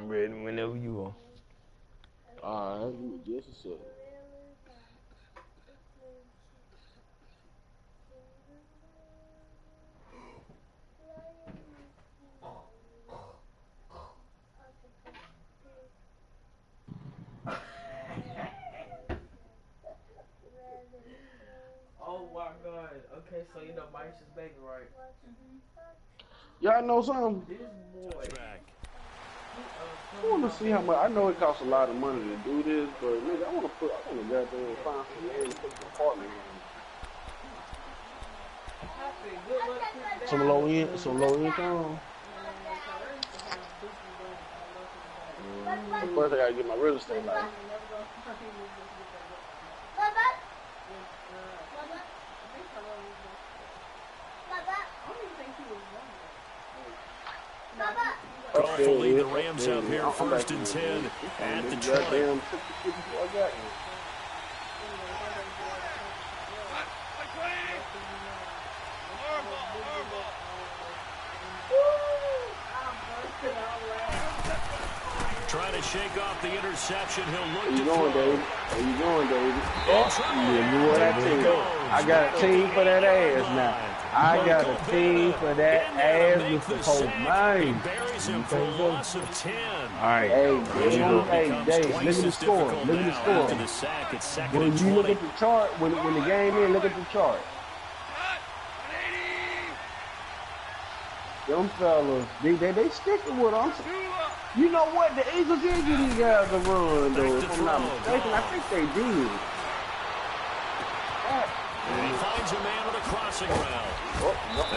I'm ready whenever you are. Alright, give me just a second. Oh my God. Okay, so you know Mike's just begging, right? Y'all know something? This boy. I want to see how much. I know it costs a lot of money to do this, but nigga, I want to goddamn find some land and put some apartment on. Some low income. First, I gotta get my real estate license. Hopefully the Rams out here first and 10 at the 20. Trying to shake off the interception. He'll look to throw. Where you going, David? You know what I tell you? I got a team for that ass now. I got a team for that ass with the whole mind. Buries him for a loss of 10. All right, Dave, look at the score. Look at the score. When you look at the chart, when the game in, look at the chart. Them fellas, they sticking with them. You know what? The Eagles did give these guys a run, though. If I'm not mistaken, I think they did. And he finds a man with a crossing route.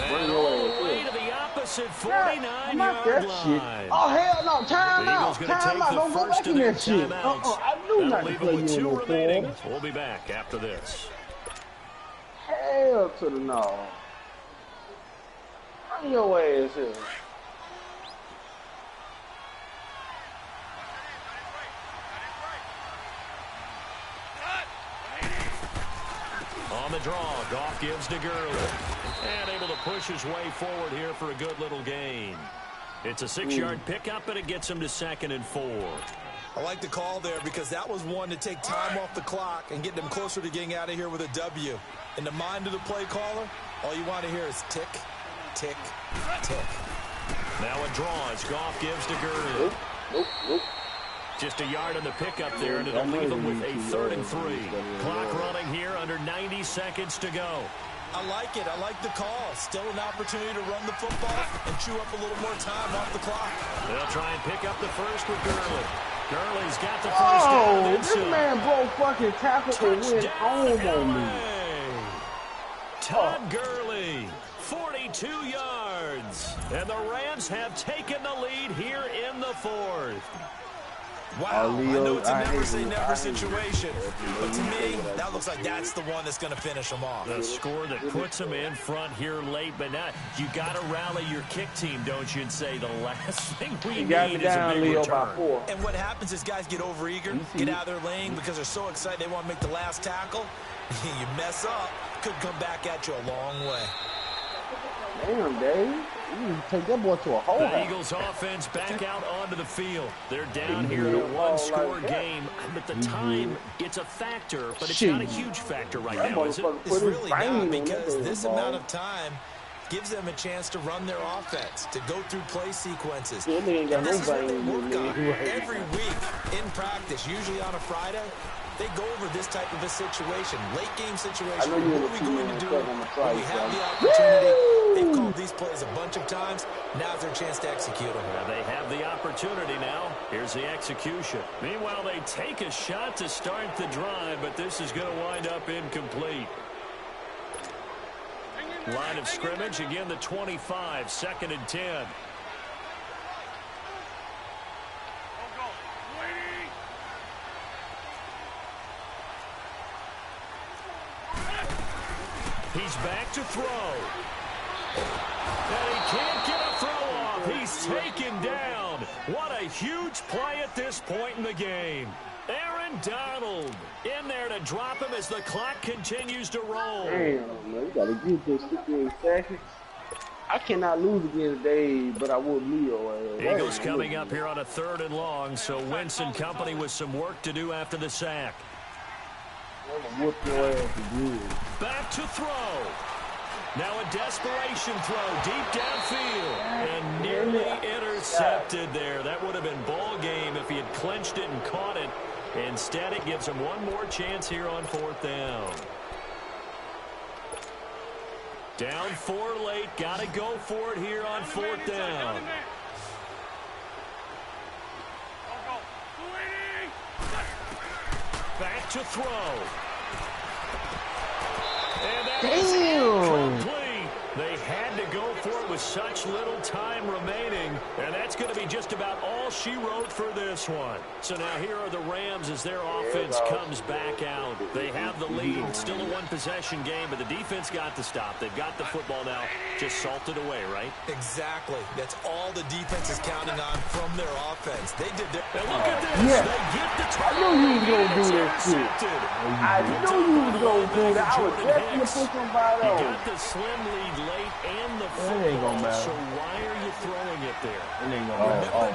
Bring your ass way to the opposite 49-yard line. Oh, hell no. Time out. Time out. Don't go back in that shit. I knew not to play you in remaining. We'll be back after this. Hell to the no. Bring your ass here. On the draw, Goff gives to Gurley. And able to push his way forward here for a good little gain. It's a 6-yard pickup, and it gets him to 2nd and 4. I like the call there because that was one to take time off the clock and get them closer to getting out of here with a W. In the mind of the play caller, all you want to hear is tick, tick, tick. Now a draw as Goff gives to Gurley. Nope. Just a yard on the pickup there, and it'll leave them with a 3rd and 3. Clock running here, under 90 seconds to go. I like it. I like the call. Still an opportunity to run the football and chew up a little more time off the clock. They'll try and pick up the first with Gurley. Gurley's got the first down. Oh, this man broke fucking tackle and went home on me. Todd Gurley, 42 yards. And the Rams have taken the lead here in the 4th. Wow, I know it's a never-say-never situation, but to me, that looks like that's the one that's going to finish them off. The score that puts them in front here late, but now you got to rally your kick team, don't you, and say the last thing we need is a big return. And what happens is guys get overeager, get out of their lane because they're so excited they want to make the last tackle. You mess up, could come back at you a long way. Damn, Dave. You take that boy to a hole. The Eagles offense back out onto the field. They're down here in a one-score game, but the time, it's a factor, but it's not a huge factor right now, is it? It's really not, because this amount of time gives them a chance to run their offense, to go through play sequences. And this is what they work on every week in practice, usually on a Friday. They go over this type of a situation, late game situation. What are we going to do when we have the opportunity? They've called these plays a bunch of times. Now's their chance to execute them. Well, they have the opportunity now. Here's the execution. Meanwhile, they take a shot to start the drive, but this is going to wind up incomplete. Line of scrimmage, again the 25, 2nd and 10. He's back to throw. And he can't get a throw off. He's taken down. What a huge play at this point in the game. Aaron Donald in there to drop him as the clock continues to roll. Damn, man, you got to get this 15 seconds. I cannot lose against Dave, but I would Leo. Eagles coming up here on a 3rd and long, so Wentz and company with some work to do after the sack. Whoop your ass again. Back to throw. Now a desperation throw deep downfield and nearly intercepted there. That would have been ball game if he had clinched it and caught it. Instead, it gives him one more chance here on 4th down. Down 4 late. Got to go for it here on 4th down. Back to throw. And that is incomplete. They had to go for it with such little time remaining, and that's going to be just about all she wrote for this one. So now here are the Rams as their offense comes back out. They have the lead. Still a one-possession game, but the defense got to stop. They've got the football now, just salted away, right? Exactly. That's all the defense is counting on from their offense. They did their... And look at this. Yeah. They get the I knew you was going to do that shit. I knew you was going to do that. I was definitely put somebody on. You got the slim lead late and the football, so why are you throwing it there? Remember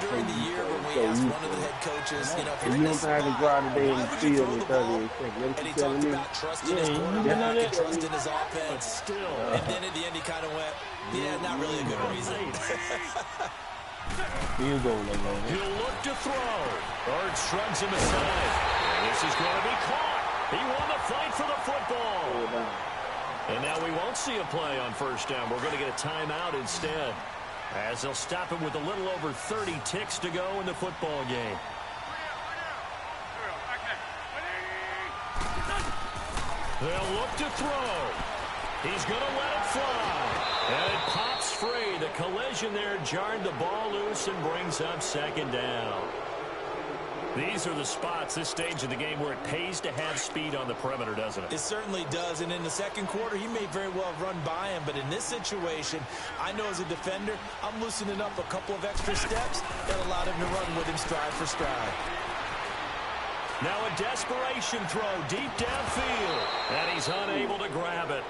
during the year when we asked one of the head coaches, you know, if you're in this spot, why would you throw the ball? And he talked about trusting his quarterback and trusting his offense. Still. And then at the end he kind of went, yeah, not really a good reason. He'll look to throw. Bird shrugs him aside. And this is going to be caught. He won the fight for the football. And now we won't see a play on 1st down. We're going to get a timeout instead, as they'll stop him with a little over 30 ticks to go in the football game. They'll look to throw. He's going to let it fly. And it pops free. The collision there jarred the ball loose and brings up 2nd down. These are the spots, this stage of the game, where it pays to have speed on the perimeter, doesn't it? It certainly does, and in the 2nd quarter, he may very well run by him, but in this situation, I know as a defender, I'm loosening up a couple of extra steps that allowed him to run with him stride for stride. Now a desperation throw deep downfield, and he's unable to grab it.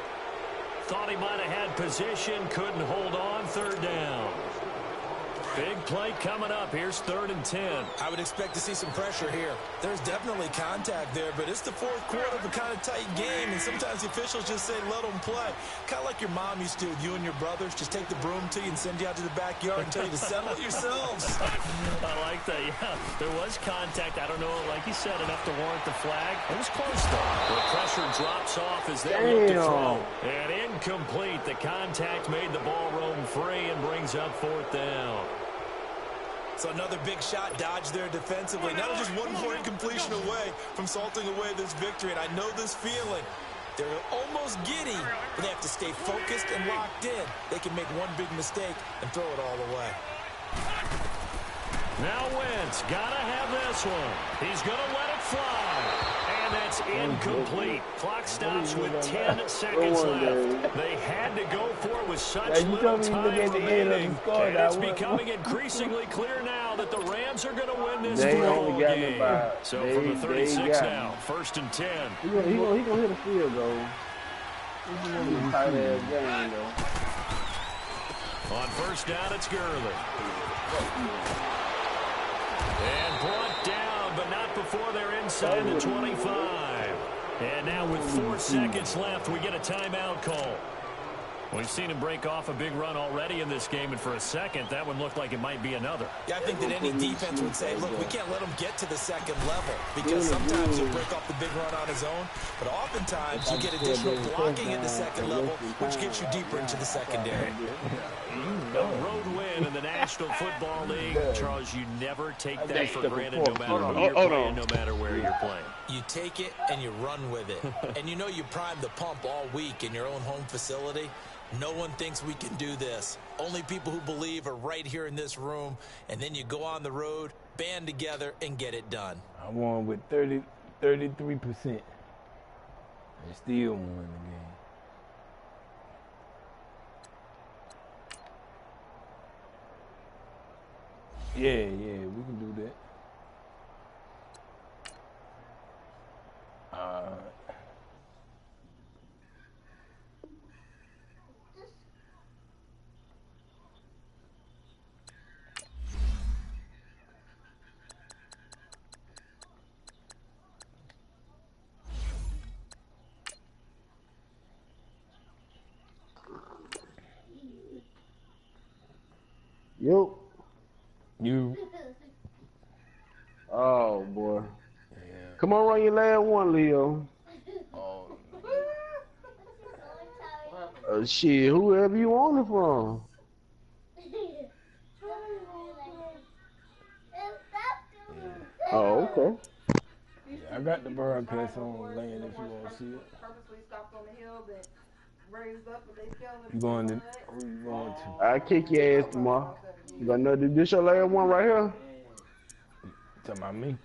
Thought he might have had position, couldn't hold on, 3rd down. Big play coming up. Here's 3rd and 10. I would expect to see some pressure here. There's definitely contact there, but it's the 4th quarter of a kind of tight game, and sometimes the officials just say, let them play. Kind of like your mom used to with you and your brothers. Just take the broom to you and send you out to the backyard and tell you to settle it yourselves. I like that, yeah. There was contact. I don't know, like you said, enough to warrant the flag. It was close, though. The pressure drops off as they look to throw. And incomplete. The contact made the ball roam free and brings up 4th down. So another big shot dodged there defensively. Now just one more incompletion away from salting away this victory. And I know this feeling. They're almost giddy, but they have to stay focused and locked in. They can make one big mistake and throw it all away. Now Wentz got to have this one. He's going to let it fly. And that's incomplete. Clock stops with 10 seconds left. They had to go for it with such little time remaining. And it's becoming increasingly clear now that the Rams are going to win this football game. So from the 36 now, 1st and 10. He gonna hit a field goal. He's going to be a tight ass game, though. On 1st down, it's Gurley. And brought down, but not before they're inside the 25. And now with 4 seconds left, we get a timeout call. We've seen him break off a big run already in this game, and for a second, that one looked like it might be another. Yeah, I think that any defense would say, look, we can't let him get to the 2nd level, because sometimes he'll break off the big run on his own, but oftentimes you get additional blocking at the 2nd level, which gets you deeper into the secondary. A road win in the National Football League. Charles, you never take that for granted no matter who you're playing, no matter where you're playing. You take it and you run with it. And you know you primed the pump all week in your own home facility. No one thinks we can do this. Only people who believe are right here in this room. And then you go on the road, band together, and get it done. I won with 33%. And still won the game. Yeah, we can do that. Yo. You. Oh, boy. Yeah. Come on, run your last one, Leo. Oh. Shit, whoever you want it from. Oh, okay. Yeah, I got the broadcast on laying if you want to see it. Purposely stopped on the hill that raised up and they fell in You going to? Who you going to? I'll kick your ass tomorrow. You got nothing? This your last one right here? Talking about me?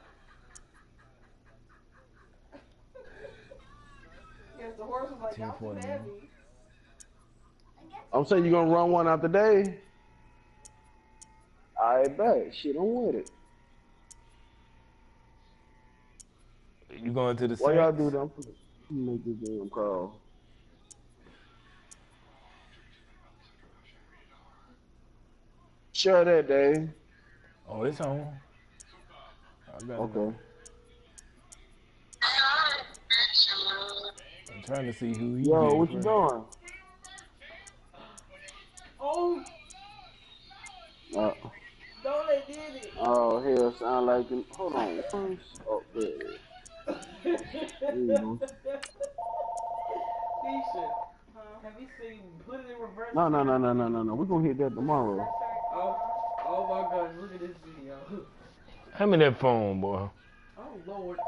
Yes, the horse was like, y'all too heavy. I'm saying you gonna run one out today. I bet. Shit, I'm with it. You going to the Why y'all Saints? do that? I'm gonna make this damn call. Share that, Dave. Oh, it's on. I got Okay. it. I'm trying to see who he Yo, did what you first. doing? Oh, no, they did it. Oh, hell, sound like him. Hold on. Oh, there it is. There you go. Keisha, have you seen Put It in Reverse? No. We're gonna hit that tomorrow. Oh my gosh, look at this video. Hand me that phone, boy. Oh, Lord.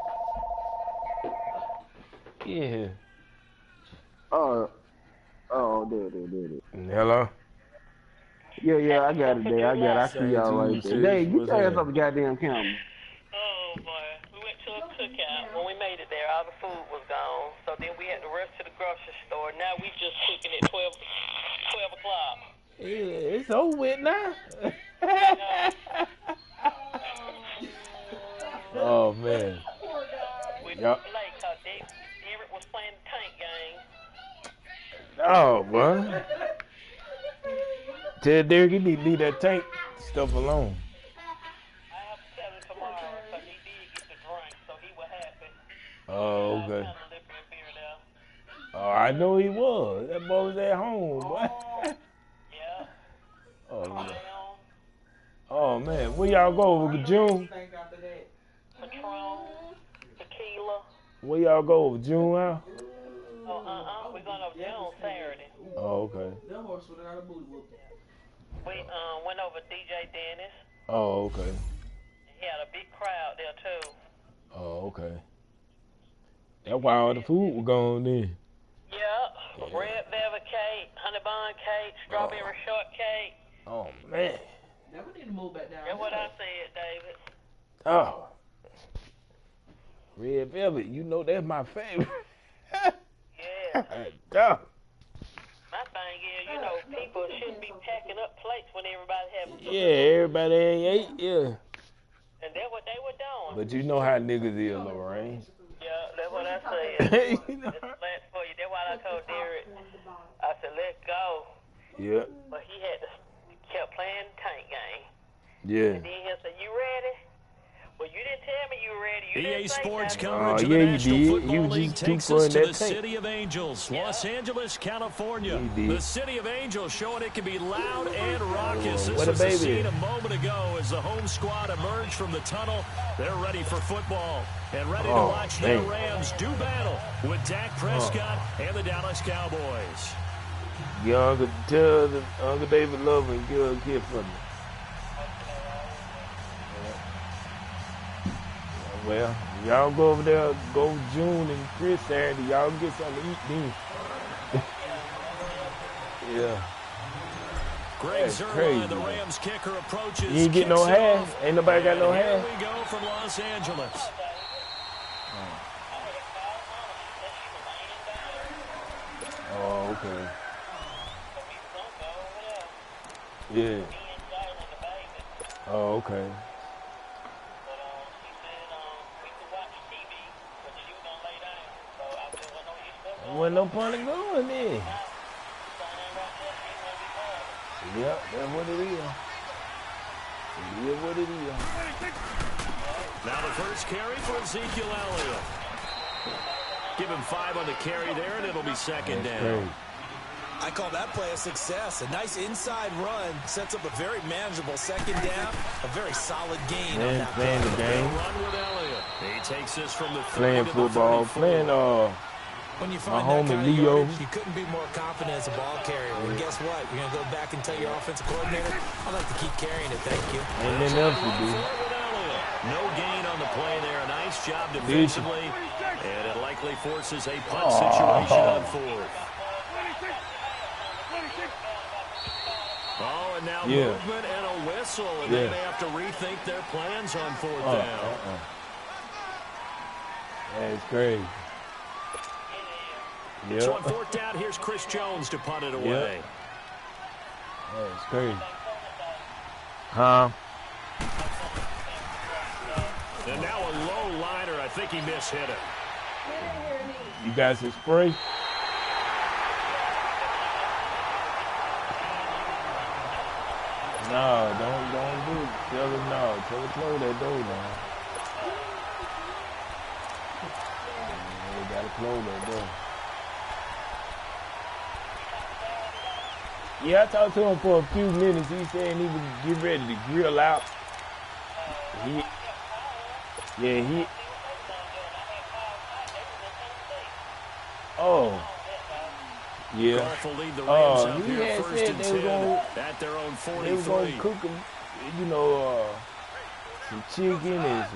Yeah. Oh, there. Hello? Yeah, I got it there. I see y'all right there. Dave, get your ass up the goddamn camera. Oh, boy. We went to a cookout. When we made it there, all the food was gone. So then we had to rush to the grocery store. Now we just cooking at 12 o'clock. Yeah, it's over with now. Oh, man. We were Yep. late because Derek was playing the tank game. Oh, boy. Tell Derek he need to leave that tank stuff alone. I have to tell him tomorrow because he did get the drink, so he was happy. Oh, okay. Kind of liquor and beer there. Oh, I know he was. That boy was at home, boy. Yeah. Oh, man. Oh, man. Where y'all go over June? Patron, tequila. Where y'all go over June out? Oh, we're going over June Saturday. Oh, okay. That horse would have got a booty whoop. We went over DJ Dennis. Oh, okay. He had a big crowd there, too. Oh, okay. That's why all the food was gone then. Yep. Red velvet cake, honey bun cake, strawberry shortcake. Oh, man. Now we need to move back down. That's what I said, David. Oh. Red velvet, you know that's my favorite. Yeah. Duh. My thing is, people shouldn't be packing up plates when everybody having food. Yeah, everybody ain't ate, yeah. And that's what they were doing. But you know how niggas is, Lorraine. Yeah, that's what I said. You know? It's plans for you. That's why I told Derek. I said, let's go. Yeah. But he kept playing the tank game. Yeah. And then he said, you ready? Well, you didn't tell me you were ready. You EA didn't say Sports nothing. coverage of yeah, the you National did. He Football was League just takes too us fun to that the tank. City of Angels, Los Angeles, California. He did. The City of Angels showing it can be loud and raucous. This What a was the baby. scene a moment ago as the home squad emerged from the tunnel. They're ready for football and ready to watch their Rams do battle with Dak Prescott and the Dallas Cowboys. Tell Uncle David love and give a gift for me. Well, y'all go over there, go June and Chris Saturday. Y'all get something to eat then. Yeah. Greg That's Zuerlein, crazy, the man. Rams kicker, approaches. You ain't get no kicks it hair? off, Ain't nobody got no and hair? Here we go from Los Angeles. Oh, okay. Yeah. Oh, okay. Wasn't no point in going then. Yep, that's what it is. It is what it is. Now the first carry for Ezekiel Elliott. Give him 5 on the carry there, and it'll be second down. I call that play a success. A nice inside run sets up a very manageable second down. A very solid gain on that playing the game. Run with Elliott. He takes this from the Playing football. Playing when you my find homie that kind of Leo. yardage, you couldn't be more confident as a ball carrier. And guess what? You're going to go back and tell your offensive coordinator, I'd like to keep carrying it, thank you. Ain't nothing else to do. No gain on the play there. A nice job defensively. And it likely forces a punt situation on fourth. Oh, and now movement and a whistle. And they may have to rethink their plans on fourth down. That's crazy. So on fourth down, here's Chris Jones to punt it away. That's crazy. Huh? And now a low liner. I think he mishit it. You guys some spray? No, don't do it. Tell him no. Tell him close that door now. You gotta close that door. Yeah, I talked to him for a few minutes. He said he would get ready to grill out. Oh. Yeah. He had said they were going to cook him, some chicken and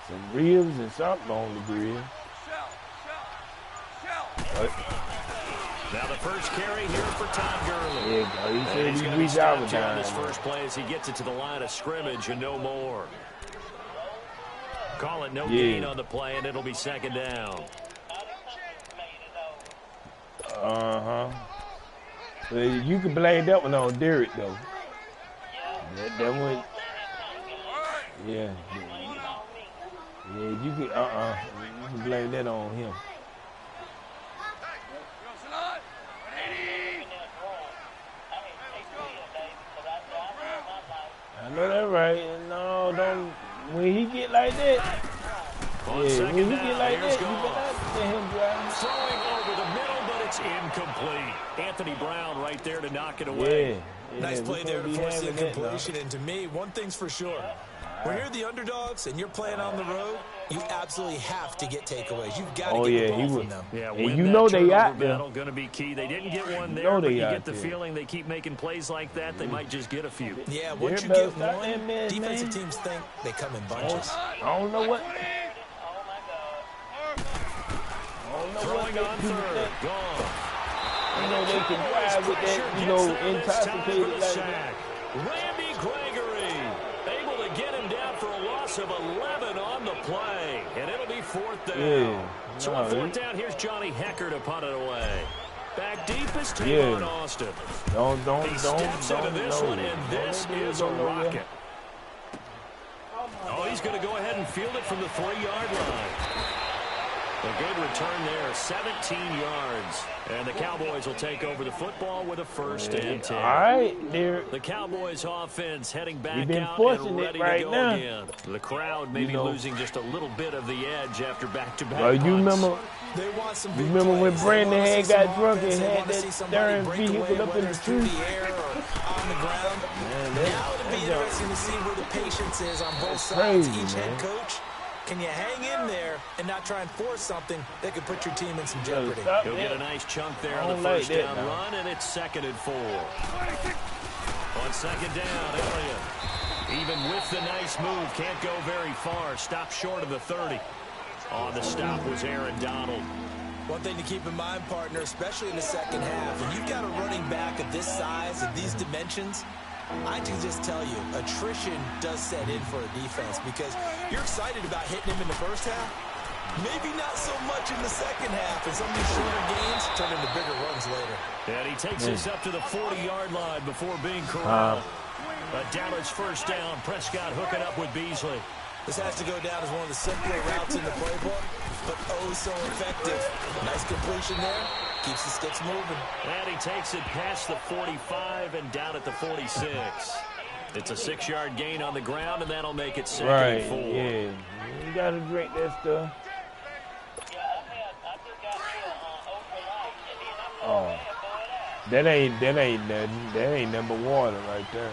some ribs and something on the grill. Now the first carry here for Todd Gurley. Yeah, he said he's reached out with on his first play as he gets it to the line of scrimmage and no more. Call it no gain on the play, and it'll be second down. Well, you can blame that one on Derek, though. That one. Yeah, you can. You can blame that on him. I know that right. No, don't. When he get like that. When he get like that, you better let him drive. Throwing over the middle, but it's incomplete. Anthony Brown right there to knock it away. Nice play there to force the incompletion. And to me, one thing's for sure. When you're the underdogs and you're playing on the road, you absolutely have to get takeaways. You've got to get the ball from them. Yeah, and you know they out there. Going to be key. They didn't get one there, but you get the feeling they keep making plays like that. They might just get a few. Yeah, once you get one, defensive teams think they come in bunches. I don't know what. Throwing on third. Gone. They can drive with that, intoxicated like that. Randy Gregory able to get him down for a loss of 11 on the play, and it'll be fourth down. So on fourth down, here's Johnny Hecker to punt it away. Back deep is Tavon Austin. He steps into this one, and this is a rocket. Oh, he's going to go ahead and field it from the 3-yard line. A good return there, 17 yards. And the Cowboys will take over the football with a first and 10. All right, the Cowboys offense heading back out and ready right to go now. again. The crowd may be losing just a little bit of the edge after back-to-back punts. You remember when Brandon had got drunk and had that darn vehicle up in the tree? On the ground. Now it'll be interesting to see where the patience is on both sides. Each head coach. Can you hang in there and not try and force something that could put your team in some jeopardy? He'll get a nice chunk there on the first down run, and it's 2nd and 4. On second down, Elliott, even with the nice move, can't go very far. Stop short of the 30. On the stop was Aaron Donald. One thing to keep in mind, partner, especially in the second half, when you've got a running back of this size and these dimensions, I can just tell you, attrition does set in for a defense because you're excited about hitting him in the first half. Maybe not so much in the second half, and some of these shorter gains turn into bigger runs later. And he takes us up to the 40-yard line before being corralled. But Dallas first down, Prescott hooking up with Beasley. This has to go down as one of the simpler routes in the playbook, but oh so effective. Nice completion there. Keeps the sticks moving. And he takes it past the 45 and down at the 46. It's a 6-yard gain on the ground, and that'll make it 2nd and 4. Yeah. You got to drink that stuff. That ain't nothing. That ain't number water right there.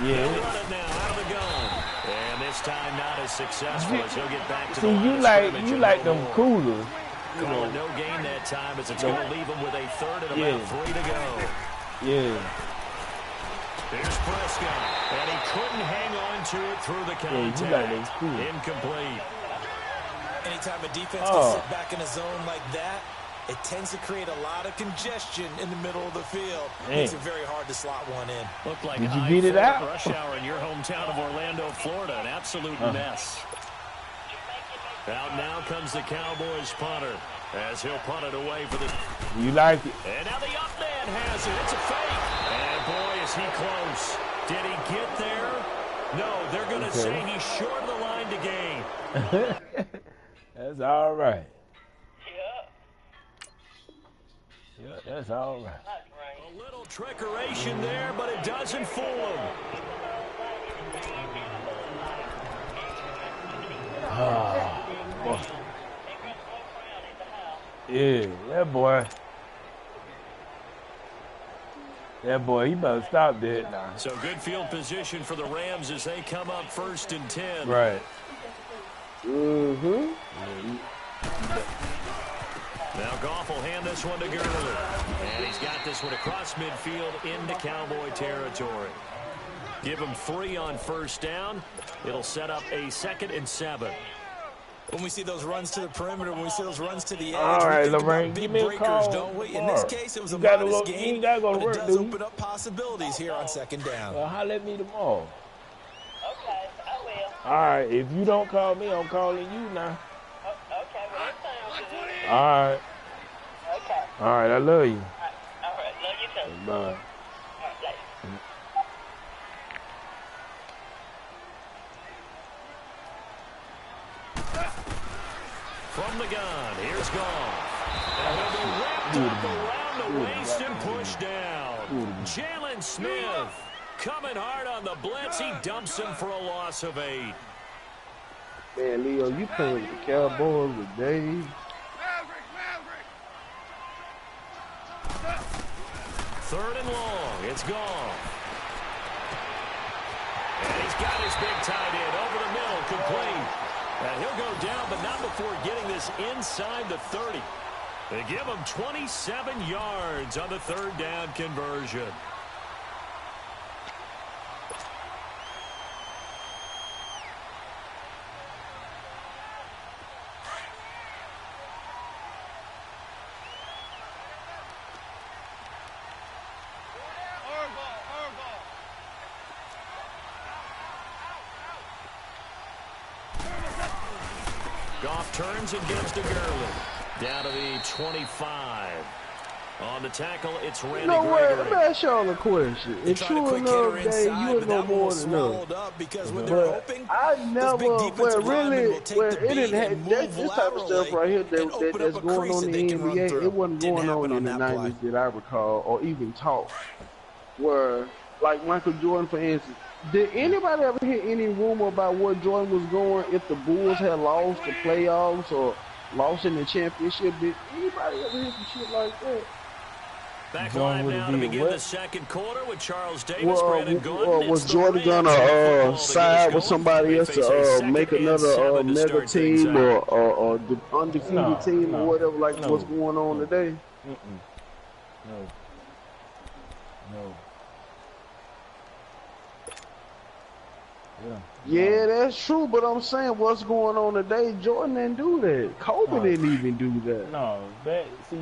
Yeah. Run it now out of the gun. And this time not as successful as he'll get back to See, the line you like them coolers. Calling no gain that time as it's going to leave him with a third and about 3 to go. Yeah. Here's Prescott, and he couldn't hang on to it through the contact. Yeah, you like them coolers. Incomplete. Anytime a defense can sit back in a zone like that, it tends to create a lot of congestion in the middle of the field. Makes it very hard to slot one in. Looked like Did you beat it out? Rush hour in your hometown of Orlando, Florida. An absolute mess. Out now comes the Cowboys punter as he'll punt it away for the... You like it? And now the up man has it. It's a fake. And boy, is he close. Did he get there? No, they're going to say he's short of the line to gain. That's all right. Yeah. Yeah, that's all right. That's right. A little trickeration there, but it doesn't fool him. Yeah, that boy. That boy, he better stop that now. So good field position for the Rams as they come up 1st and 10. Right. Mm-hmm. Now Goff will hand this one to Gurley. And he's got this one across midfield into Cowboy territory. Give him 3 on 1st down. It'll set up a 2nd and 7. When we see those runs to the perimeter, when we see those runs to the edge, all right, we think Lorraine, about give big me a breakers, call. don't we? In this case, it was a You gotta modest go- you game, ain't gotta go to but work, it does dude. open up possibilities here on 2nd down. Well, holler at me tomorrow. Okay, I will. All right, if you don't call me, I'm calling you now. Okay, well, that sounds good. All right. Okay. All right, I love you. All right, love you too. Bye. All right, later. From the gun, here's Goff. And he'll be wrapped up around the waist and pushed down. Jalen Smith coming hard on the blitz. He dumps him for a loss of 8. Man, Leo, you playing with the Cowboys with Dave. 3rd and long. It's Goff. And he's got his big tight end over the middle, complete. And he'll go down, but not before getting this inside the 30. They give him 27 yards on the 3rd down conversion. Goff turns and gives to Gurley. Down to the 25. On the tackle, it's Randy You know what? Gregory. Let me ask y'all a question. If sure enough, Dave, you would know more than us. Because when they're hoping, I never, well, really, well, it didn't have this type of stuff right here that's going on in the NBA. It wasn't going on in the 90s that I recall, or even talk. Where, like Michael Jordan, for instance, did anybody ever hear any rumor about where Jordan was going if the Bulls had lost the playoffs or lost in the championship? Did anybody ever hear some shit like that? Back live now to begin the 2nd quarter with Charles Davis, Brandon Gordon. Was Jordan gonna side with somebody else to make another mega team or the undefeated team or whatever, like what's going on today? No. Yeah, that's true, but I'm saying what's going on today, Jordan didn't do that. Kobe didn't even do that. No, see,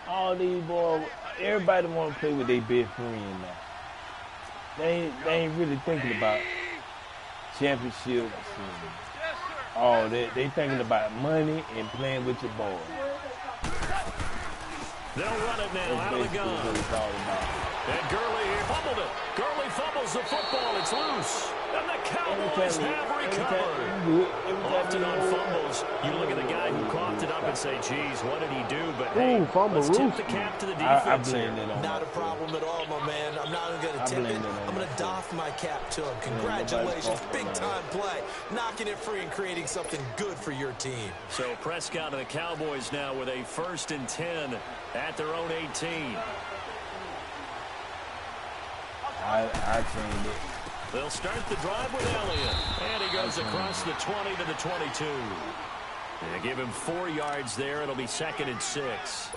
all these boys, everybody want to play with their best friend now. They ain't really thinking about championships and all that. They thinking about money and playing with your boys. They'll run it now out of the gun. What it's all about. And Gurley fumbled it. Gurley fumbles the football. It's loose. And the Cowboys Cowboys have recovered. Often on fumbles, you look at the guy who coughed it up and say, geez, what did he do? But hey, let's tip the cap to the defense here. Not a problem at all, my man. I'm not even going to tip it. I'm going to doff my cap to him. Congratulations. Big-time play. Knocking it free and creating something good for your team. So Prescott and the Cowboys now with a 1st and 10 at their own 18. I changed it. They'll start the drive with Elliott. And he goes across the 20 to the 22. They give him 4 yards there. It'll be 2nd and 6.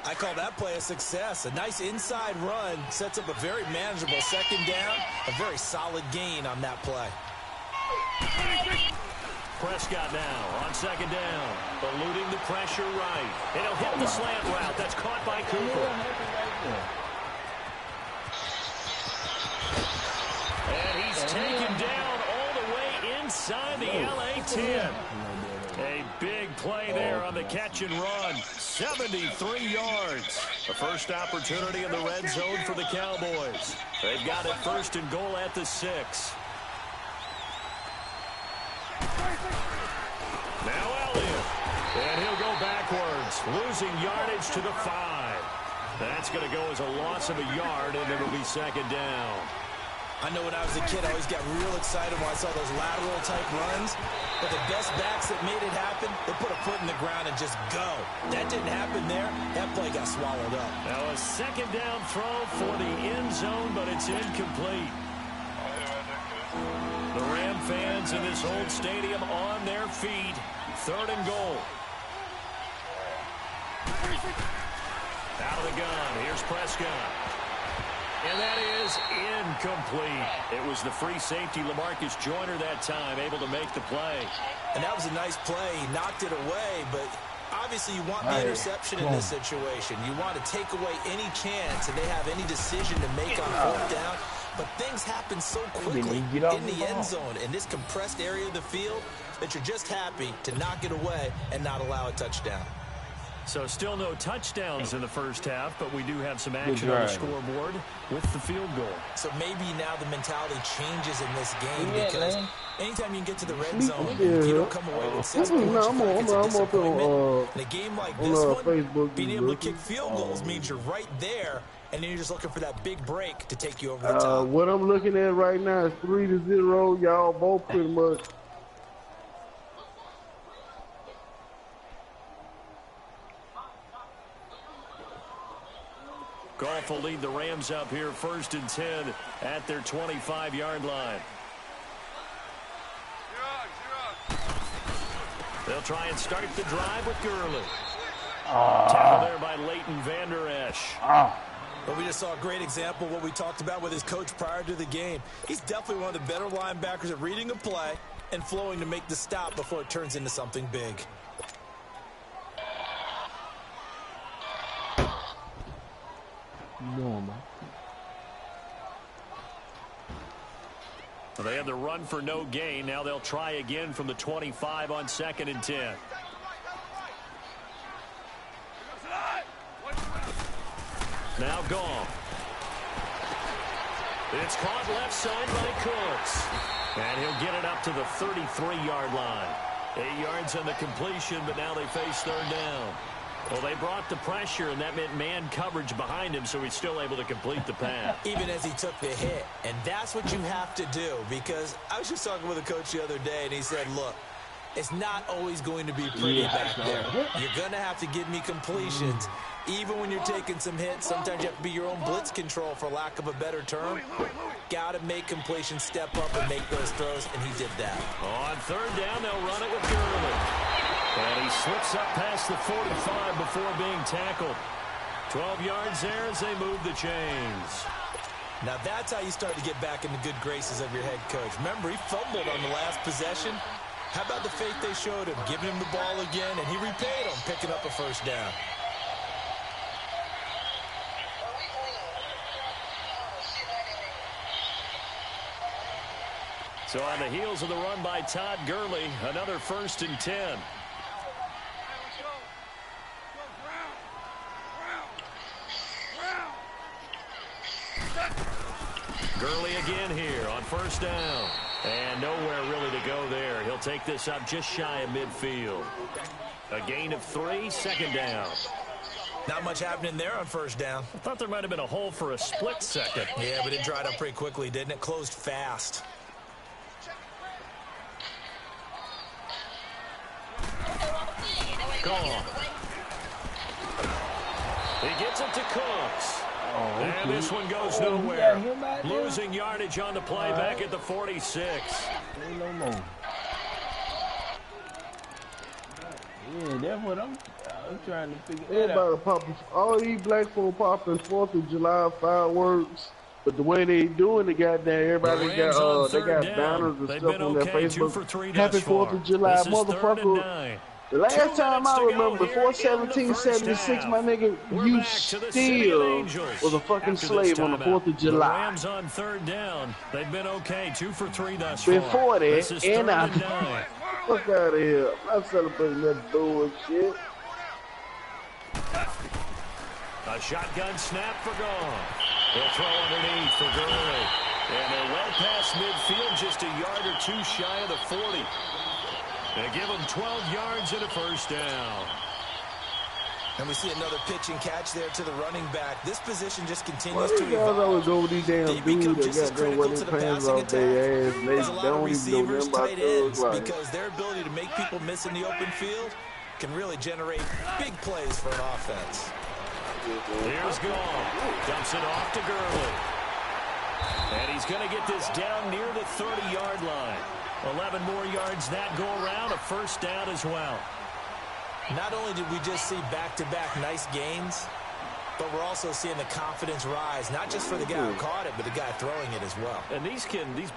I call that play a success. A nice inside run sets up a very manageable 2nd down. A very solid gain on that play. Prescott now on 2nd down. Eluding the pressure right. And he'll hit the slant route. That's caught by Cooper. And he's taken down all the way inside the LA 10. A big play there on the catch and run. 73 yards. The first opportunity in the red zone for the Cowboys. They've got it 1st and goal at the 6. Now Elliott. And he'll go backwards, losing yardage to the 5. That's going to go as a loss of a yard, and it'll be 2nd down. I know when I was a kid, I always got real excited when I saw those lateral-type runs. But the best backs that made it happen, they put a foot in the ground and just go. That didn't happen there. That play got swallowed up. Now a 2nd down throw for the end zone, but it's incomplete. The Ram fans in this old stadium on their feet. 3rd and goal. Out of the gun. Here's Prescott. And that is incomplete. It was the free safety, LaMarcus Joyner, that time, able to make the play. And that was a nice play. He knocked it away, but obviously you want the interception in this situation. You want to take away any chance that they have any decision to make on 4th down. But things happen so quickly in the end zone, in this compressed area of the field, that you're just happy to knock it away and not allow a touchdown. So still no touchdowns in the first half, but we do have some action on the scoreboard with the field goal. So maybe now the mentality changes in this game because anytime you can get to the red zone, if you don't come away with 6 points, it's a disappointment. In a game like this one, being able to kick field goals means you're right there, and then you're just looking for that big break to take you over the top. What I'm looking at right now is 3-0. Y'all both pretty much. Goff will lead the Rams up here 1st and 10 at their 25-yard line. They'll try and start the drive with Gurley. Tackle there by Leighton Vander Esch. But we just saw a great example of what we talked about with his coach prior to the game. He's definitely one of the better linebackers at reading a play and flowing to make the stop before it turns into something big. So they had the run for no gain. Now they'll try again from the 25 on 2nd and 10. Now Goff. It's caught left side by Cooks. And he'll get it up to the 33-yard line. 8 yards on the completion, but now they face 3rd down. Well, they brought the pressure, and that meant man coverage behind him, so he's still able to complete the pass. Even as he took the hit. And that's what you have to do, because I was just talking with a coach the other day, and he said, look, it's not always going to be pretty back there. You're going to have to give me completions. Even when you're taking some hits, sometimes you have to be your own blitz control, for lack of a better term. Got to make completions step up and make those throws, and he did that. On 3rd down, they'll run it with Gurley. And he slips up past the 45 before being tackled. 12 yards there as they move the chains. Now that's how you start to get back in the good graces of your head coach. Remember, he fumbled on the last possession. How about the faith they showed him, giving him the ball again, and he repaid him, picking up a 1st down. So on the heels of the run by Todd Gurley, another 1st and 10. Gurley again here on first down. And nowhere really to go there. He'll take this up just shy of midfield. A gain of 3, second down. Not much happening there on first down. I thought there might have been a hole for a split second. Yeah, but it dried up pretty quickly, didn't it? Closed fast. Gone. He gets it to Cooks. Oh, okay. And this one goes nowhere. Losing yardage on the play back at the 46. No more. Yeah, that's what I'm trying to figure that out. Everybody popping, all these black folk popping 4th of July fireworks. But the way they doing the goddamn, everybody got they got banners and stuff on their Facebook. Happy 4th of July, motherfucker. The last time I remember, before 1776, my nigga, you still was a fucking slave on the 4th of July. The Rams on third down. They've been okay, 2 for 3 thus far. Before that, and after. Fuck out of here. I'm not celebrating that bullshit. A shotgun snap for Gone. He'll throw underneath for Gurley. And they're well past midfield, just a yard or 2 shy of the 40. They give him 12 yards and a first down. And we see another pitch and catch there to the running back. This position just continues to Why you guys always go with these damn dudes that got them wearing their pants off their ass? They don't even know them about thugs like. Because their ability to make people miss in the open field can really generate big plays for an offense. Here's Gone. Dumps it off to Gurley. And he's going to get this down near the 30-yard line. 11 more yards that go around, a first down as well. Not only did we just see back-to-back nice gains, but we're also seeing the confidence rise, not just for the guy who caught it, but the guy throwing it as well. And these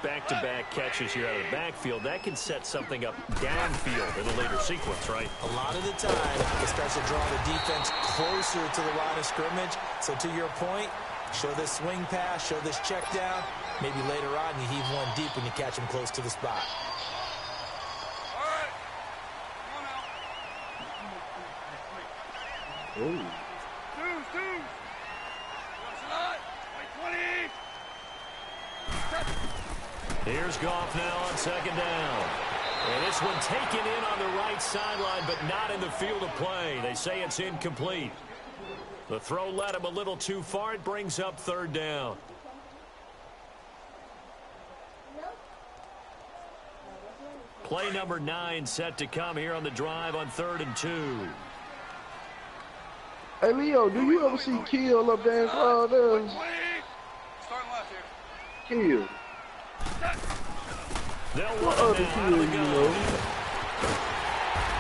back-to-back catches here out of the backfield, that can set something up downfield in a later sequence, right? A lot of the time, it starts to draw the defense closer to the line of scrimmage. So to your point, show this swing pass, show this check down. Maybe later on you heave one deep when you catch him close to the spot. Ooh. Here's Goff now on second down. And this one taken in on the right sideline, but not in the field of play. They say it's incomplete. The throw led him a little too far. It brings up third down. Play number 9 set to come here on the drive on 3rd and 2. Hey, Leo, do you ever see Kill up there in crowd there? Kill. They'll What want other him now out of Kill, the you gun. know?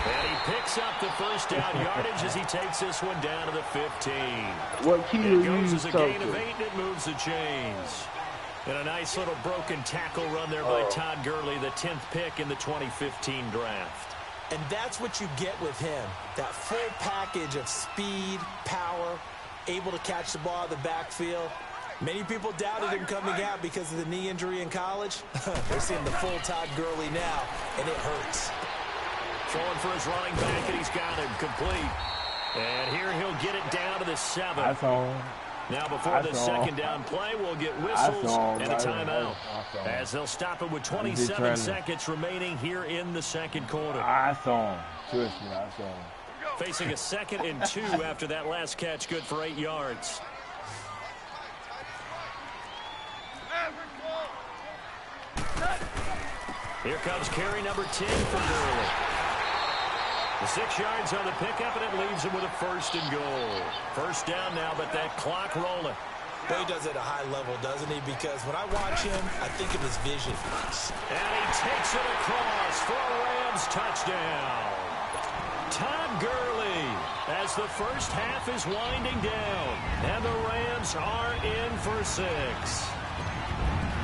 And he picks up the first down yardage as he takes this one down to the 15. What Kill It you goes as a talk gain of to? 8, and it moves the chains. And a nice little broken tackle run there by Todd Gurley, the 10th pick in the 2015 draft. And that's what you get with him. That full package of speed, power, able to catch the ball in the backfield. Many people doubted him coming out because of the knee injury in college. They're seeing the full Todd Gurley now, and it hurts. Throwing for his running back, and he's got him complete. And here he'll get it down to the 7. I saw him. Now before the second down play, we'll get whistles and a timeout. As they'll stop it with 27 seconds remaining here in the second quarter. I saw him. Trust me, I saw him. Facing a 2nd and 2 after that last catch, good for 8 yards. Here comes carry number 10 for Gurley. The 6 yards on the pickup, and it leaves him with a 1st and goal. First down now, but that clock rolling. Well, he does it at a high level, doesn't he? Because when I watch him, I think of his vision. And he takes it across for a Rams touchdown. Todd Gurley, as the first half is winding down, and the Rams are in for 6.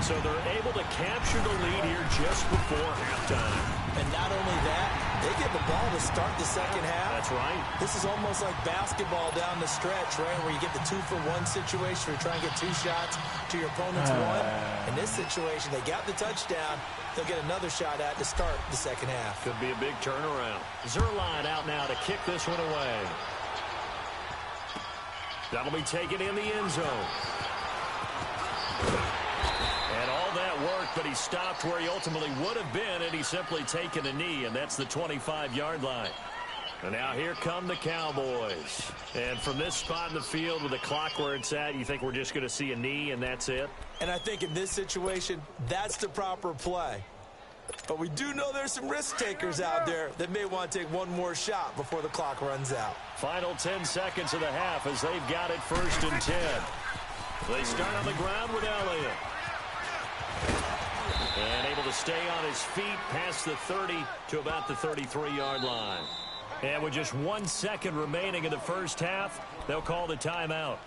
So they're able to capture the lead here just before halftime. And not only that, they get the ball to start the second half. That's right. This is almost like basketball down the stretch, right, where you get the 2-for-1 situation where you try and get 2 shots to your opponent's 1. In this situation, they got the touchdown. They'll get another shot at to start the second half. Could be a big turnaround. Zerline out now to kick this one away. That'll be taken in the end zone. stopped where he ultimately would have been had he simply taken a knee, and that's the 25-yard line. And now here come the Cowboys. And from this spot in the field with the clock where it's at, you think we're just going to see a knee and that's it? And I think in this situation, that's the proper play. But we do know there's some risk takers out there that may want to take one more shot before the clock runs out. Final 10 seconds of the half as they've got it 1st and 10. They start on the ground with Elliott. And able to stay on his feet past the 30 to about the 33-yard line. And with just 1 second remaining in the first half, they'll call the timeout.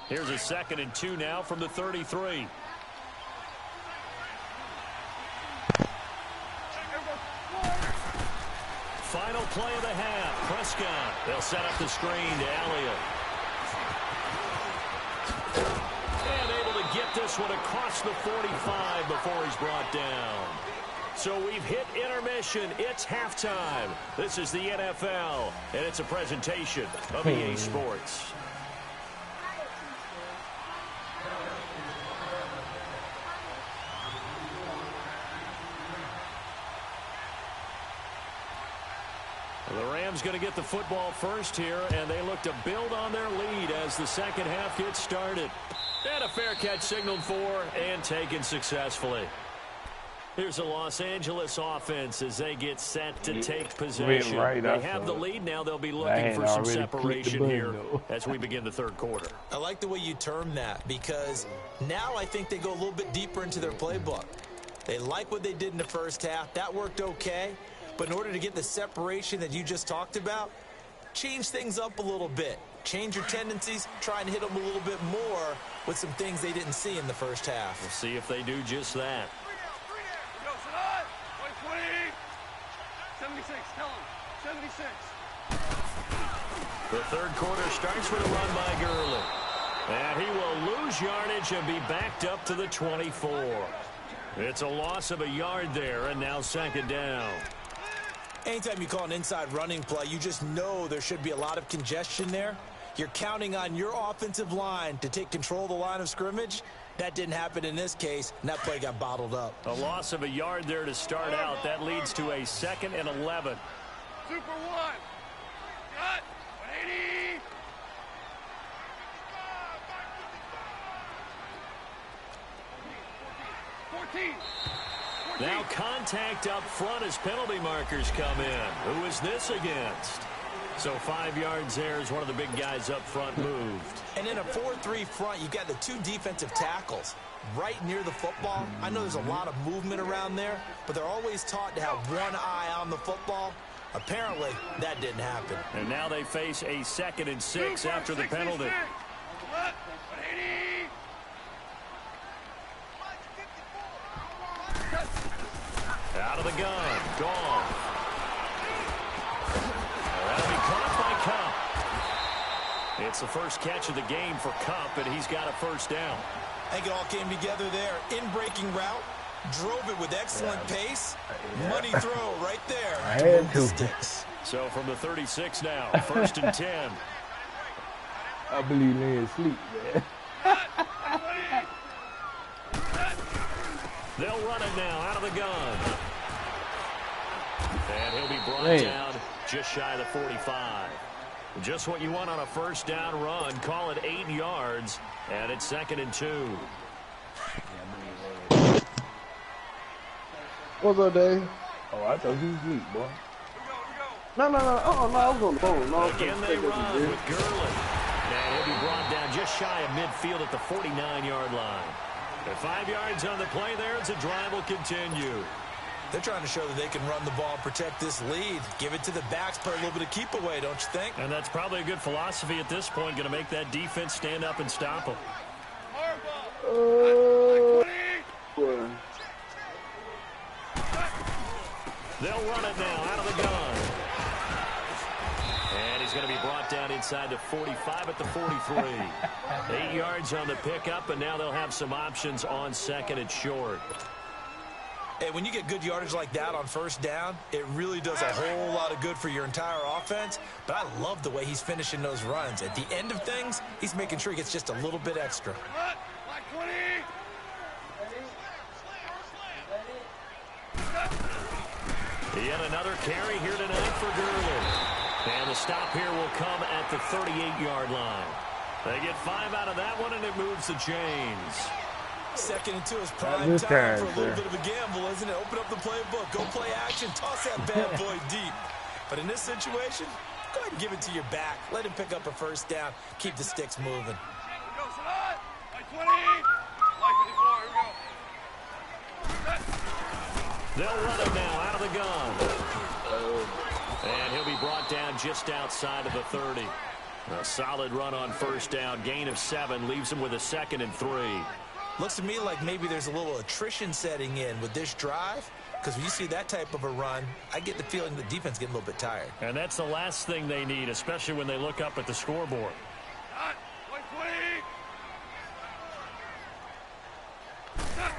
Here's a 2nd and 2 now from the 33. Final play of the half. Prescott. They'll set up the screen to Elliott. And able to get this one across the 45 before he's brought down. So we've hit intermission. It's halftime. This is the NFL, and it's a presentation of EA Sports. The Rams going to get the football first here, and they look to build on their lead as the second half gets started. And a fair catch signaled for and taken successfully. Here's the Los Angeles offense as they get set to take possession. They have the lead now. They'll be looking for some separation here as we begin the third quarter. I like the way you term that because now I think they go a little bit deeper into their playbook. They like what they did in the first half. That worked okay. But in order to get the separation that you just talked about, change things up a little bit. Change your tendencies, try and hit them a little bit more with some things they didn't see in the first half. We'll see if they do just that. 76, tell him. 76. The third quarter starts with a run by Gurley. And he will lose yardage and be backed up to the 24. It's a loss of a yard there, and now 2nd down. Anytime you call an inside running play, you just know there should be a lot of congestion there. You're counting on your offensive line to take control of the line of scrimmage. That didn't happen in this case, and that play got bottled up. A loss of a yard there to start out. That leads to a 2nd and 11. Super 1. Cut. 180. Now contact up front as penalty markers come in. Who is this against? So 5 yards there as one of the big guys up front moved. And in a 4-3 front, you've got the 2 defensive tackles right near the football. I know there's a lot of movement around there, but they're always taught to have one eye on the football. Apparently, that didn't happen. And now they face a 2nd and 6 after the penalty. Out of the gun. Gone. That'll be caught by Kupp. It's the first catch of the game for Kupp, and he's got a first down. I think it all came together there. In-breaking route. Drove it with excellent pace. Money throw right there. I had to. Sticks. So from the 36 now, 1st and 10. I believe they asleep, man. They'll run it now out of the gun. And he'll be brought down just shy of the 45. Just what you want on a first down run. Call it 8 yards, and it's 2nd and 2. What's up, Dave? Oh, I thought you was asleep, boy. No. Oh, no, I was on the phone. No, again they run with Gurley. And he'll be brought down just shy of midfield at the 49-yard line. At 5 yards on the play there, it's a drive will continue. They're trying to show that they can run the ball and protect this lead. Give it to the backs, play a little bit of keep away, don't you think? And that's probably a good philosophy at this point, going to make that defense stand up and stop them. They'll run it now out of the gun. And he's He's going to be brought down inside the 45 at the 43. 8 yards on the pickup, and now they'll have some options on second and short. Hey, when you get good yardage like that on first down, it really does a whole lot of good for your entire offense. But I love the way he's finishing those runs. At the end of things, he's making sure he gets just a little bit extra. Like 20. Yet another carry here tonight for Gurley. And the stop here will come at the 38-yard line. They get 5 out of that one, and it moves the chains. 2nd and 2 is prime time for a little bit of a gamble, isn't it? Open up the playbook, go play action, toss that bad boy deep. But in this situation, go ahead and give it to your back. Let him pick up a first down. Keep the sticks moving. Go, Salah. Like 20. Like 54. Here we go. They'll run it now out of the gun. And he'll be brought down just outside of the 30. A solid run on first down. Gain of 7 leaves him with a 2nd and 3. Looks to me like maybe there's a little attrition setting in with this drive, because when you see that type of a run, I get the feeling the defense getting a little bit tired. And that's the last thing they need, especially when they look up at the scoreboard. Like 20.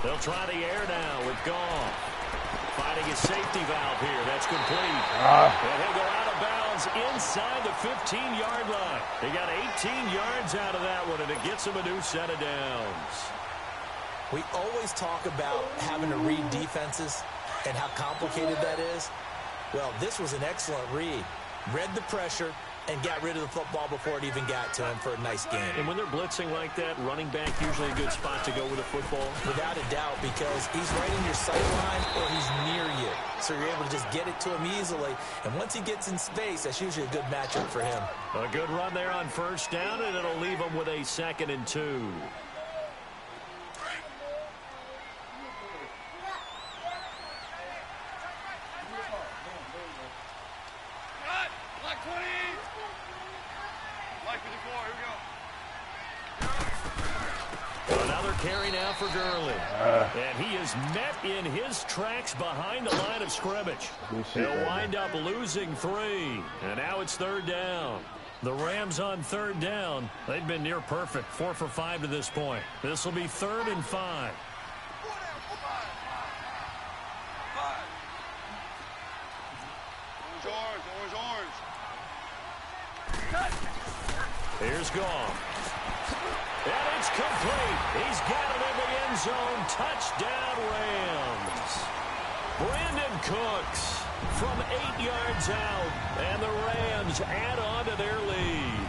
They'll try the air now with Goff. Finding his safety valve here. That's complete. And he'll go out of bounds inside the 15-yard line. He got 18 yards out of that one, and it gets him a new set of downs. We always talk about having to read defenses and how complicated that is. Well, this was an excellent read. Read the pressure and got rid of the football before it even got to him for a nice game. And when they're blitzing like that, running back usually a good spot to go with a football? Without a doubt, because he's right in your sight line or he's near you. So you're able to just get it to him easily. And once he gets in space, that's usually a good matchup for him. A good run there on first down, and it'll leave him with a 2nd and 2. Carry now for Gurley. And he is met in his tracks behind the line of scrimmage. He'll wind up losing 3. And now it's 3rd down. The Rams on 3rd down. They've been near perfect. 4 for 5 to this point. This will be 3rd and 5. Orange. Here's Goff. And it's complete. He's got it in the end zone. Touchdown, Rams. Brandon Cooks from 8 yards out. And the Rams add on to their lead.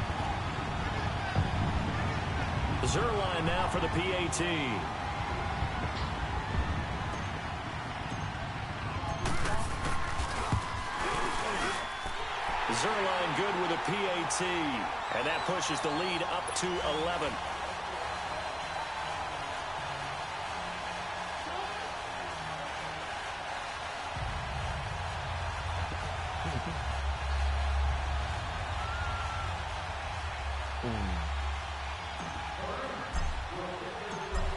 Zerline now for the PAT. Zerline good with a PAT. And that pushes the lead up to 11.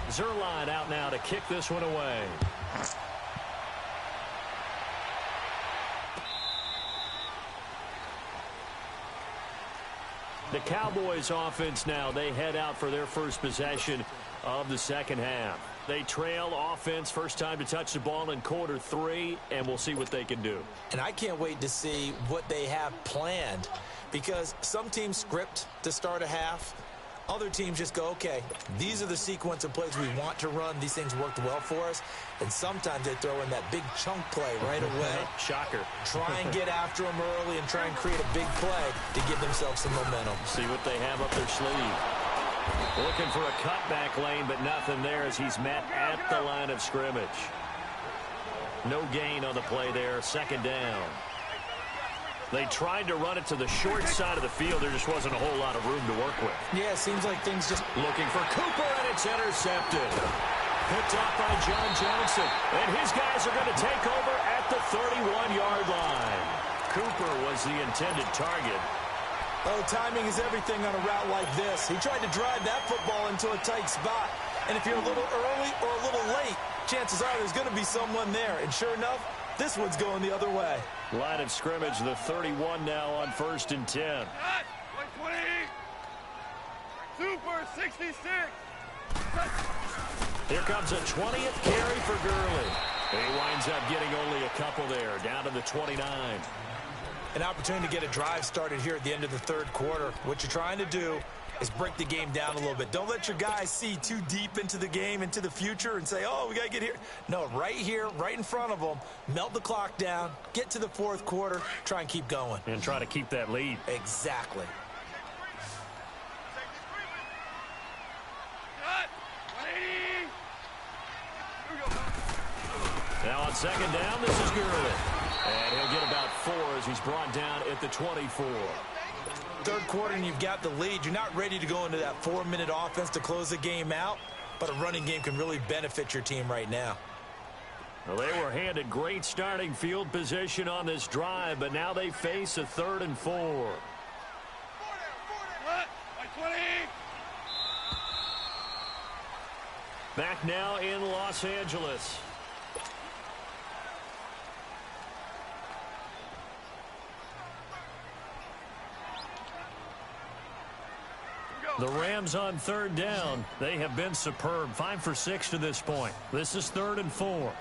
Zerline out now to kick this one away. The Cowboys offense now, they head out for their first possession of the second half. They trail offense, first time to touch the ball in quarter 3, and we'll see what they can do. And I can't wait to see what they have planned, because some teams script to start a half. Other teams just go, okay, these are the sequence of plays we want to run. These things worked well for us. And sometimes they throw in that big chunk play right away. Shocker. Try and get after them early and try and create a big play to give themselves some momentum. See what they have up their sleeve. Looking for a cutback lane, but nothing there as he's met at the line of scrimmage. No gain on the play there. 2nd down. They tried to run it to the short side of the field. There just wasn't a whole lot of room to work with. Yeah, it seems like things just... Looking for Cooper, and it's intercepted. Picked off by John Johnson. And his guys are going to take over at the 31-yard line. Cooper was the intended target. Oh, timing is everything on a route like this. He tried to drive that football into a tight spot. And if you're a little early or a little late, chances are there's going to be someone there. And sure enough, this one's going the other way. Line of scrimmage, the 31 now on 1st and 10. Cut. 20. Super 66. Here comes a 20th carry for Gurley. He winds up getting only a couple there, down to the 29. An opportunity to get a drive started here at the end of the third quarter. What you're trying to do is break the game down a little bit. Don't let your guys see too deep into the game, into the future, and say, oh, we got to get here. No, right here, right in front of them, melt the clock down, get to the fourth quarter, try and keep going. And try to keep that lead. Exactly. Now on 2nd down, this is Gurley. And he'll get about 4 as he's brought down at the 24. Third quarter and you've got the lead. You're not ready to go into that 4-minute offense to close the game out, but a running game can really benefit your team right now. Well, they were handed great starting field position on this drive, but now they face a 3rd and 4. Back now in Los Angeles. The Rams on 3rd down. They have been superb. 5 for 6 to this point. This is 3rd and 4. 12.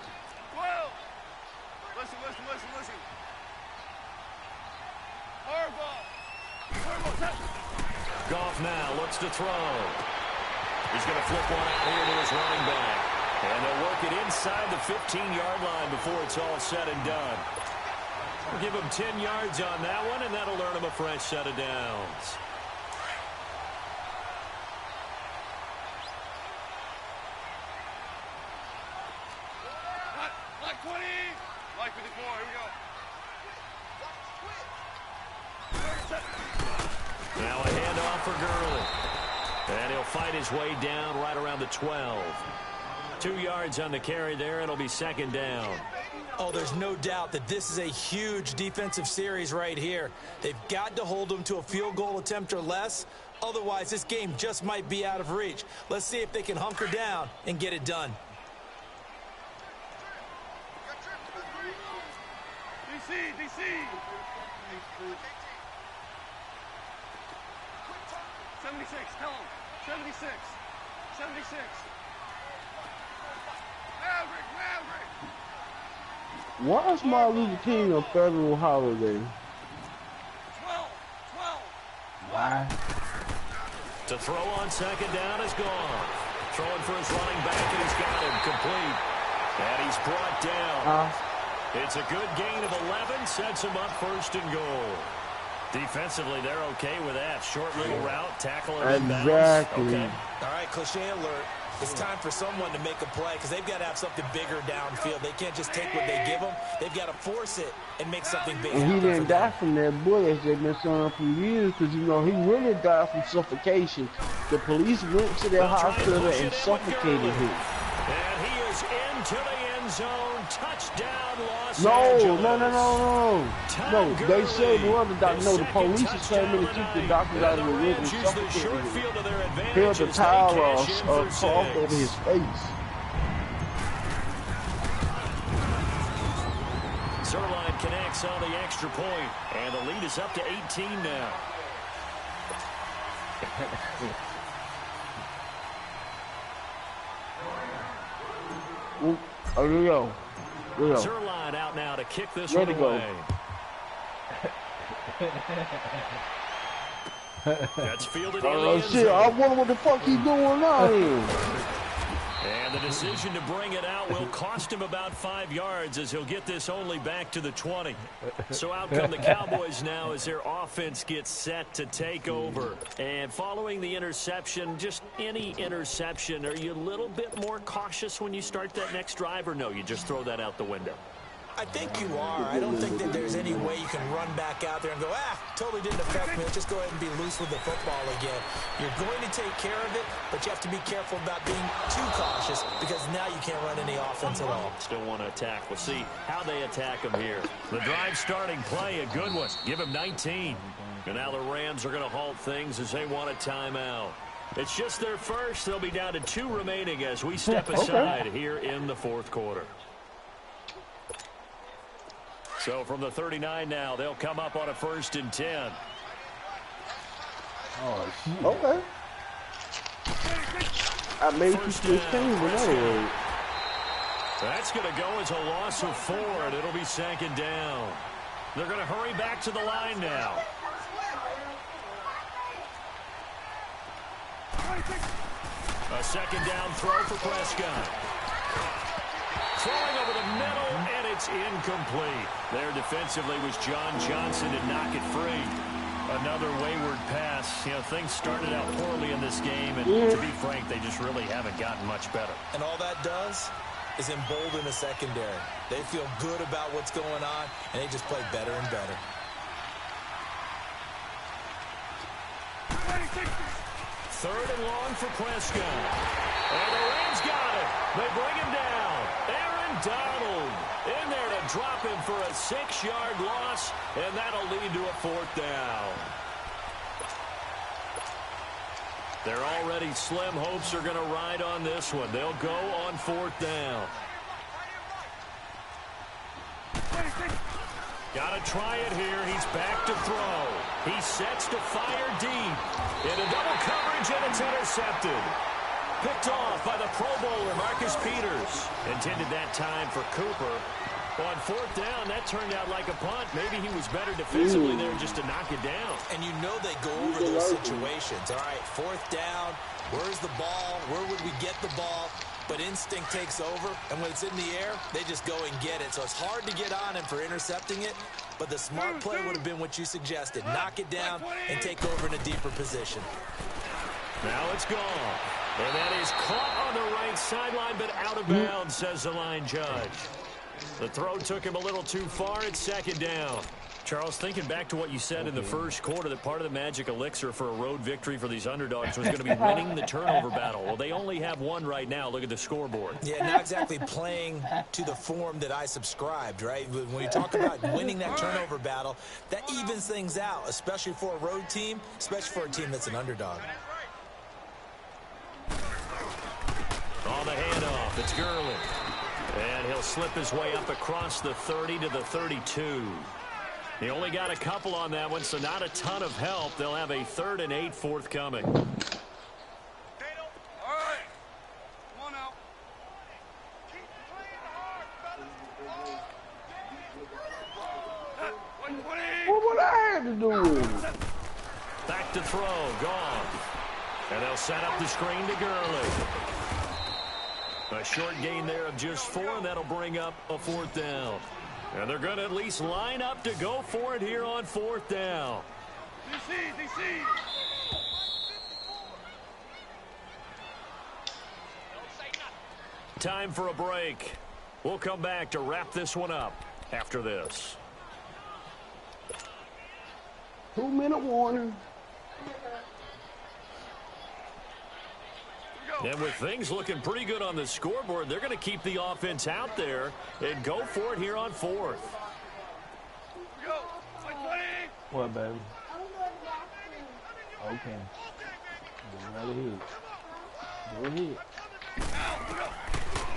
Listen. Goff now looks to throw. He's going to flip one out here to his running back. And they'll work it inside the 15-yard line before it's all said and done. We'll give him 10 yards on that one, and that'll earn him a fresh set of downs. Now a handoff for Gurley. And he'll fight his way down right around the 12. 2 yards on the carry there, and it'll be 2nd down. Oh, there's no doubt that this is a huge defensive series right here. They've got to hold them to a field goal attempt or less. Otherwise, this game just might be out of reach. Let's see if they can hunker down and get it done. DC. 76, tell him. 76. Maverick. Why is Martin Luther King a federal holiday? 12. Why? To throw on 2nd down is gone. Throwing for his running back, and he's got him complete. And he's brought down. It's a good gain of 11, sets him up 1st and goal. Defensively, they're okay with that. Short little route, tackle it in bounds. Exactly. Okay. All right, cliche alert. It's time for someone to make a play because they've got to have something bigger downfield. They can't just take what they give them. They've got to force it and make something big. And he didn't die from that bullet they've been showing for years because, you know, he really died from suffocation. The police went to that hospital and suffocated him. And he is into the end zone. Touchdown, Los No, Angeles. No, they said the other doctor. No, the police is trying to keep the doctors out of the room and suffocated him. Held the towel off cloth over his face. Zerline connects on the extra point, and the lead is up to 18 now. Oh, here we go. Zerline out now to kick this one away. That's fielded in the end zone. Shit, I wonder what the fuck he's doing now here. And the decision to bring it out will cost him about 5 yards as he'll get this only back to the 20. So out come the Cowboys now as their offense gets set to take over. And following the interception, just any interception, are you a little bit more cautious when you start that next drive, or no, you just throw that out the window? I think you are. I don't think that there's any way you can run back out there and go, totally didn't affect me. Let's just go ahead and be loose with the football again. You're going to take care of it, but you have to be careful about being too cautious because now you can't run any offense at all. Still want to attack. We'll see how they attack him here. The drive starting play, a good one. Give him 19. And now the Rams are going to halt things as they want a timeout. It's just their first. They'll be down to 2 remaining as we step aside here in the fourth quarter. So from the 39 now, they'll come up on a 1st and 10. Oh, shit. Okay. I made you switch teams in other words. That's going to go as a loss of 4, and it'll be 2nd down. They're going to hurry back to the line now. A 2nd down throw for Prescott. Throwing over the middle, and it's incomplete. There defensively was John Johnson to knock it free. Another wayward pass. You know, things started out poorly in this game, and to be frank, they just really haven't gotten much better. And all that does is embolden the secondary. They feel good about what's going on, and they just play better and better. Third and long for Prescott. And the Rams got it. They bring him down. Aaron Donald in there to drop him for a 6-yard loss, and that'll lead to a 4th down. Their already slim hopes are going to ride on this one. They'll go on 4th down. Got to try it here. He's back to throw. He sets to fire deep. Into double coverage, and it's intercepted. Picked off by the Pro Bowler, Marcus Peters. Intended that time for Cooper. On 4th down, that turned out like a punt. Maybe he was better defensively there just to knock it down. And you know they go over those situations. All right, 4th down. Where's the ball? Where would we get the ball? But instinct takes over, and when it's in the air, they just go and get it. So it's hard to get on him for intercepting it, but the smart play would have been what you suggested. Knock it down and take over in a deeper position. Now it's gone. And that is caught on the right sideline, but out of bounds, says the line judge. The throw took him a little too far. It's 2nd down. Charles, thinking back to what you said in the first quarter, that part of the magic elixir for a road victory for these underdogs was going to be winning the turnover battle. Well, they only have one right now. Look at the scoreboard. Yeah, not exactly playing to the form that I subscribed, right? When you talk about winning that turnover battle, that evens things out, especially for a road team, especially for a team that's an underdog. On the handoff, it's Gurley. And he'll slip his way up across the 30 to the 32. He only got a couple on that one, so not a ton of help. They'll have a 3rd and 8 forthcoming. All right. Come on now. Keep playing hard, fellas. What would I have to do with it? Back to throw, gone. And they'll set up the screen to Gurley. A short gain there of just 4, and that'll bring up a 4th down. And they're going to at least line up to go for it here on 4th down. DC. Time for a break. We'll come back to wrap this one up after this. 2-minute warning. And with things looking pretty good on the scoreboard, they're going to keep the offense out there and go for it here on 4th. What, baby? Okay. Go right ahead. Go ahead.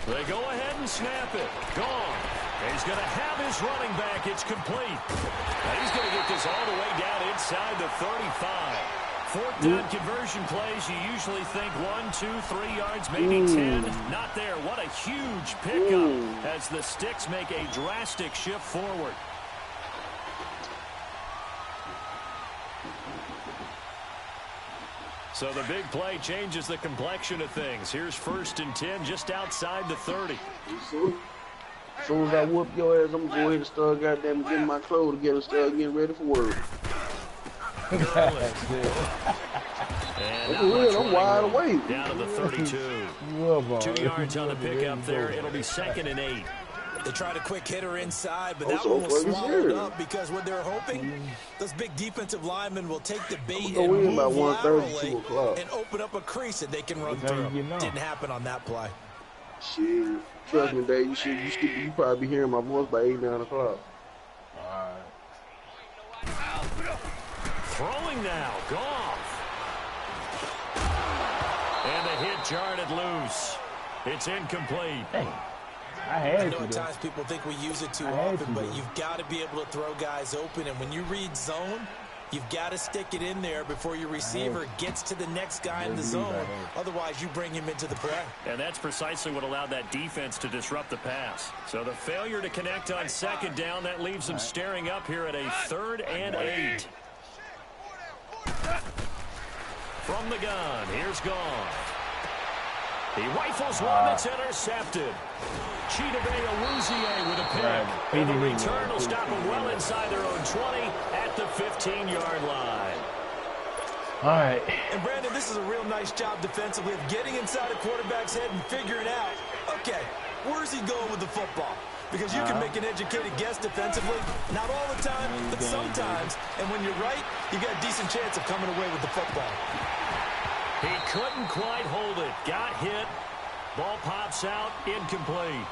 They go ahead and snap it. Gone. And he's going to have his running back. It's complete. Now he's going to get this all the way down inside the 35. 4th down conversion plays, you usually think 1, 2, 3 yards, maybe 10. Not there. What a huge pickup as the Sticks make a drastic shift forward. So the big play changes the complexion of things. Here's 1st and 10 just outside the 30. As soon as I whoop your ass, I'm going to go ahead and start goddamn getting my clothes together and start getting ready for work. And I'm wide awake. Down to the 32. 2 yards on the pickup there. It'll be 2nd and 8. They tried a quick hitter inside, but that one was swallowed up because what they're hoping, those big defensive linemen will take the bait and move laterally and open up a crease that they can run through. Didn't happen on that play. Shit, trust me, Dave. You probably be hearing my voice by 8, 9 o'clock. All right. Throwing now, Goff. And the hit jarred it loose. It's incomplete. I know at times people think we use it too often, but you've got to be able to throw guys open. And when you read zone, you've got to stick it in there before your receiver gets to the next guy in the zone. Otherwise, you bring him into the play. And that's precisely what allowed that defense to disrupt the pass. So the failure to connect on second down, that leaves them staring up here at a 3rd and 8. From the gun, here's Goff. He rifles one that's intercepted. Chidobe Awuzie with a pick. And the return will stop them well inside their own 20 at the 15-yard line. All right. And, Brandon, this is a real nice job defensively of getting inside a quarterback's head and figuring out, okay, where's he going with the football? Because you can make an educated guess defensively. Not all the time, but sometimes. And when you're right, you got a decent chance of coming away with the football. He couldn't quite hold it. Got hit. Ball pops out. Incomplete.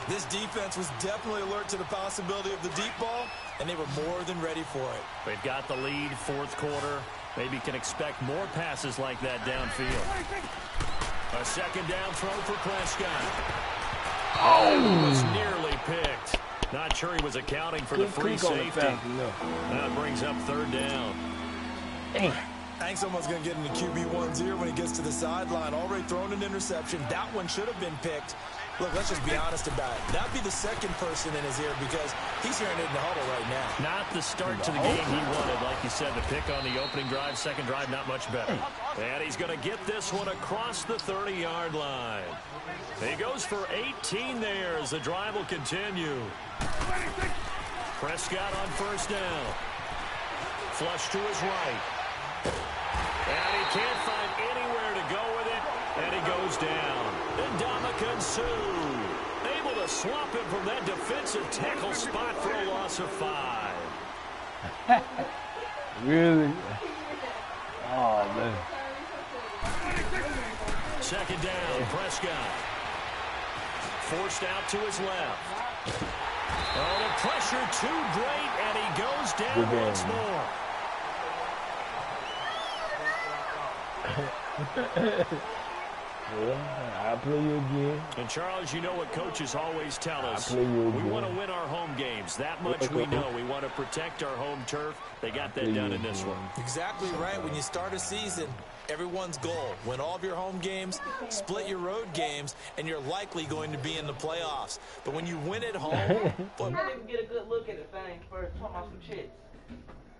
This defense was definitely alert to the possibility of the deep ball, and they were more than ready for it. They've got the lead, 4th quarter. Maybe can expect more passes like that downfield. A 2nd down throw for Prescott. Oh, was nearly picked. Not sure he was accounting for the free safety. That brings up 3rd down. Dang. Hank's almost going to get into QB1's ear when he gets to the sideline. Already thrown an interception. That one should have been picked. Look, let's just be honest about it. That'd be the second person in his ear because he's hearing it in the huddle right now. Not the start to the game he wanted. Like you said, the pick on the opening drive, second drive, not much better. And he's going to get this one across the 30-yard line. He goes for 18 there as the drive will continue. Prescott on 1st down. Flush to his right. And he can't find anywhere to go with it, and he goes down. And Ndamukong Suh able to swap him from that defensive tackle spot for a loss of 5. Really? Oh, man. 2nd down, Prescott. Forced out to his left. Oh, the pressure too great, and he goes down once more. Yeah, I'll play you again. And, Charles, you know what coaches always tell us. We want to win our home games. That much we know. We want to protect our home turf. They got that done in this one. Exactly right. When you start a season, everyone's goal, win all of your home games, split your road games, and you're likely going to be in the playoffs. But when you win at home... I didn't get a good look at the thing first. Talking about some chicks.